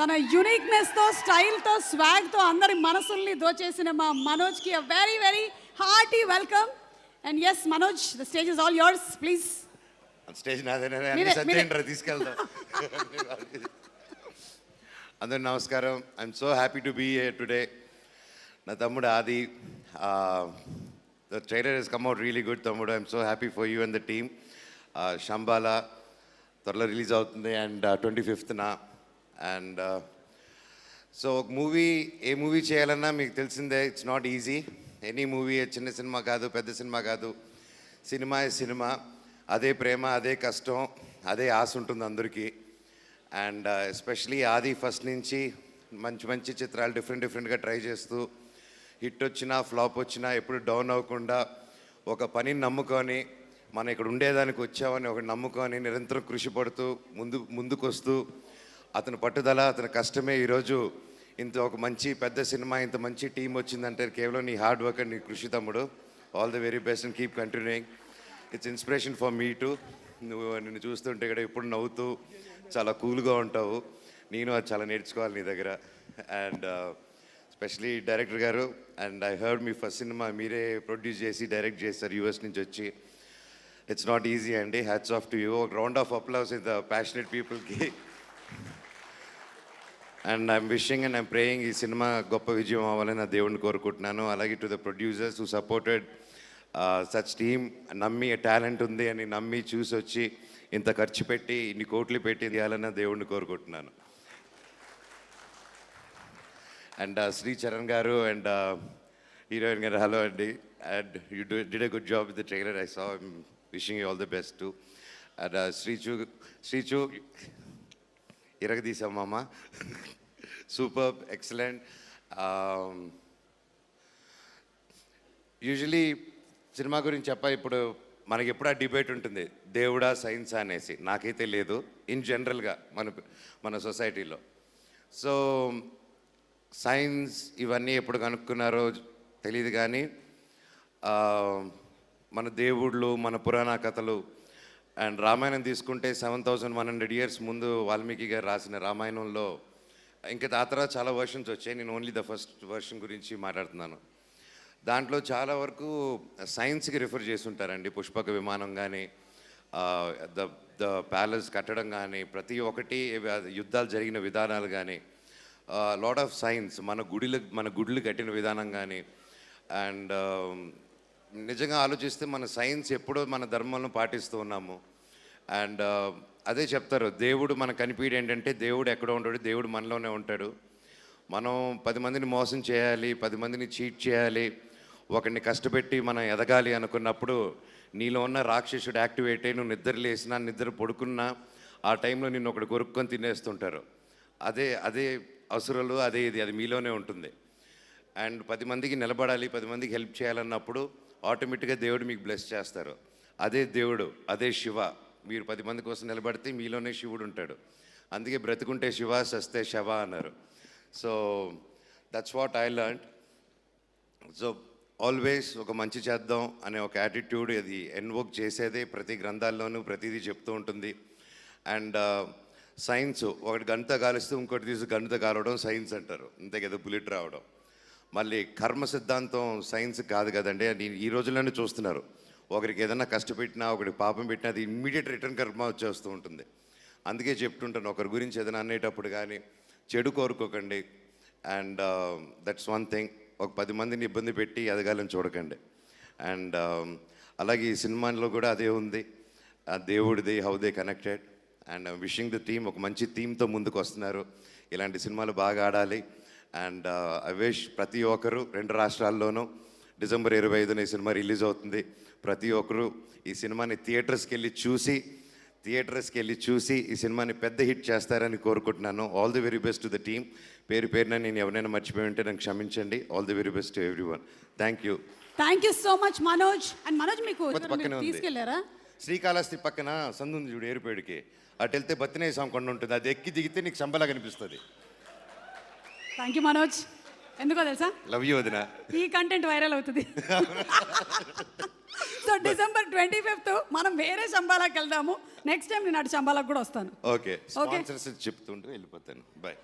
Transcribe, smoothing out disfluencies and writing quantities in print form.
తన యూనిక్నెస్ తో, స్టైల్ తో, స్వాగ్ తో అందరి మనసుల్ని దోచేసిన మా మనోజ్ కి very very hearty welcome. And S Manoj, the stage is all yours, please. Stage నాదేనా, సత్యేంద్ర తీసుకెళ్తాం. అందరు నమస్కారం. I'm so happy to be here today. నా తమ్ముడు Aadi, the trailer he's come out really good తమ్ముడు. I'm so happy for you and the team. Shambhala త్వరలో release అవుతుంది and 25th. And so ఒక మూవీ, ఏ మూవీ చేయాలన్నా మీకు తెలిసిందే, it's not easy. Any movie, చిన్న సినిమా కాదు, పెద్ద సినిమా కాదు, సినిమా సినిమా. అదే ప్రేమ, అదే కష్టం, అదే ఆశ ఉంటుంది అందరికీ. అండ్ ఎస్పెషలీ ఆది ఫస్ట్ నుంచి మంచి మంచి చిత్రాలు డిఫరెంట్గా ట్రై చేస్తూ, హిట్ వచ్చినా ఫ్లాప్ వచ్చినా ఎప్పుడు డౌన్ అవ్వకుండా ఒక పనిని నమ్ముకొని, మనం ఇక్కడ ఉండేదానికి వచ్చామని ఒక నమ్ముకొని నిరంతరం కృషి పడుతూ ముందుకు వస్తూ, అతని పట్టుదల, అతని కష్టమే ఈరోజు ఇంత ఒక మంచి పెద్ద సినిమా, ఇంత మంచి టీం వచ్చిందంటే కేవలం నీ హార్డ్ వర్క్ అండ్ నీ కృషి తమ్ముడు. All the very best and keep continuing. It's inspiration for me to. నిన్ను చూస్తుంటే ఇక్కడ ఎప్పుడు నవ్వుతూ చాలా కూల్గా ఉంటావు. నేను అది చాలా నేర్చుకోవాలి నీ దగ్గర. అండ్ ఎస్పెషలీ డైరెక్టర్ గారు, అండ్ ఐ హర్డ్ మీ ఫస్ట్ సినిమా మీరే ప్రొడ్యూస్ చేసి డైరెక్ట్ చేస్తారు యూఎస్ నుంచి వచ్చి. ఇట్స్ నాట్ ఈజీ అండి. Hats off to you. ఒక round of applause in the passionate పీపుల్కి. And I'm wishing and I'm praying ఈ సినిమా గొప్ప విజయం అవ్వాలని నా దేవుడిని కోరుకుంటున్నాను. అలాగే to the producers who supported such team, నమ్మి టాలెంట్ ఉంది అని నమ్మి చూసి వచ్చి ఇంత ఖర్చు పెట్టి ఇన్ని కోట్లు పెట్టి తీయాలని దేవుడిని కోరుకుంటున్నాను. అండ్ శ్రీ చరణ్ గారు అండ్ హీరోయిన్ గారు, హలో అండి. And you did a good job with the trailer. I saw. I'm wishing you all the best too. And Srichu ఇరగదీసాం మామ. Super, excellent. యూజువలీ సినిమా గురించి ఇప్పుడు మనకి ఎప్పుడు ఆ డిబేట్ ఉంటుంది, దేవుడా సైన్స్ అనేసి. నాకైతే లేదు ఇన్ జనరల్గా మన సొసైటీలో. సో సైన్స్ ఇవన్నీ ఎప్పుడు కనుక్కున్నారో తెలియదు, కానీ మన దేవుళ్ళు, మన పురాణ కథలు అండ్ రామాయణం తీసుకుంటే 7100 years ముందు వాల్మీకి గారు రాసిన రామాయణంలో ఇంకా ఆ తర్వాత చాలా వర్షన్స్ వచ్చాయి. నేను ఓన్లీ ద ఫస్ట్ వర్షన్ గురించి మాట్లాడుతున్నాను. దాంట్లో చాలా వరకు సైన్స్కి రిఫర్ చేసి ఉంటారండి. పుష్పక విమానం కానీ, ద ప్యాలెస్ కట్టడం కానీ, ప్రతి ఒక్కటి యుద్ధాలు జరిగిన విధానాలు కానీ, లాట్ ఆఫ్ సైన్స్, మన గుడులు కట్టిన విధానం కానీ. అండ్ నిజంగా ఆలోచిస్తే మన సైన్స్ ఎప్పుడో మన ధర్మాలను పాటిస్తూ ఉన్నాము. అండ్ అదే చెప్తారు, దేవుడు మనకు కనిపించడం ఏంటంటే దేవుడు ఎక్కడో ఉంటాడు, దేవుడు మనలోనే ఉంటాడు. మనం 10 మందిని మోసం చేయాలి, 10 మందిని చీట్ చేయాలి, ఒకరిని కష్టపెట్టి మనం ఎదగాలి అనుకున్నప్పుడు నీలో ఉన్న రాక్షసుడు యాక్టివేట్ అయ్యి నువ్వు నిద్ర లేసినా, నిద్ర పడుకున్నా ఆ టైంలో నిన్ను ఒకటి కొరుక్కొని తినేస్తుంటారు. అదే అసురులు, అది మీలోనే ఉంటుంది. అండ్ 10 మందికి నిలబడాలి, 10 మందికి హెల్ప్ చేయాలన్నప్పుడు ఆటోమేటిక్గా దేవుడు మీకు బ్లెస్ చేస్తారు. అదే దేవుడు, అదే శివ. మీరు 10 మంది కోసం నిలబడితే మీలోనే శివుడు ఉంటాడు. అందుకే బ్రతుకుంటే శివ, సస్తే శవ అన్నారు. So that's what I learned. So always ఒక మంచి చేద్దాం అనే ఒక యాటిట్యూడ్ అది ఎన్వోక్ చేసేదే ప్రతి గ్రంథాల్లోనూ ప్రతిదీ చెప్తూ ఉంటుంది. అండ్ సైన్స్ ఒకటి గంట కాలుస్తూ ఇంకోటి తీసి గంట కాలవడం సైన్స్ అంటారు, అంతే కదా, బుల్లెట్ రావడం. మళ్ళీ కర్మ సిద్ధాంతం సైన్స్ కాదు కదండి. అది ఈ రోజుల్లోనే చూస్తున్నారు. ఒకరికి ఏదైనా కష్టపెట్టినా, ఒకరికి పాపం పెట్టినా అది ఇమ్మీడియట్ రిటర్న్ కర్మ వచ్చేస్తూ ఉంటుంది. అందుకే చెప్తుంటాను, ఒకరి గురించి ఏదైనా అనేటప్పుడు కానీ చెడు కోరుకోకండి. And that's one thing. ఒక 10 మందిని ఇబ్బంది పెట్టి ఎదగాలని చూడకండి. అండ్ అలాగే ఈ సినిమాలో కూడా అదే ఉంది, దేవుడిది, how they connected. And wishing the team, ఒక మంచి థీమ్తో ముందుకు వస్తున్నారు. ఇలాంటి సినిమాలు బాగా ఆడాలి. అండ్ ఐ విష్ ప్రతి ఒక్కరు 2 రాష్ట్రాల్లోనూ December 25న ఈ సినిమా రిలీజ్ అవుతుంది. ప్రతి ఒక్కరు ఈ సినిమాని థియేటర్స్కి వెళ్ళి చూసి ఈ సినిమాని పెద్ద హిట్ చేస్తారని కోరుకుంటున్నాను. All the very best to the team. పేరున నేను ఎవరైనా మర్చిపోయి ఉంటే నాకు క్షమించండి. All the very best to everyone. Thank you so much Manoj. And Manoj మీకు తీసుకెళ్లారా? శ్రీకాళహస్తి పక్కన సందు ఉంది చూడు, ఏరుపేడికి. అటు వెళ్తే బతినేయ స్వామి కొండ ఉంటుంది, అది ఎక్కి దిగితే నీకు సంబలా కనిపిస్తుంది. Thank you Manoj. ఎందుకో తెలుసా? లవ్ యూ వదినా. ఈ కంటెంట్ వైరల్ అవుతుంది. సో December 25th మనం వేరే శంబాలాకి వెళ్దాము. నెక్స్ట్ టైం నేను అటు శంబాలాకు కూడా వస్తాను. ఓకే, స్పాన్సర్స్ చెప్తుంటూ వెళ్ళిపోతాను. బాయ్.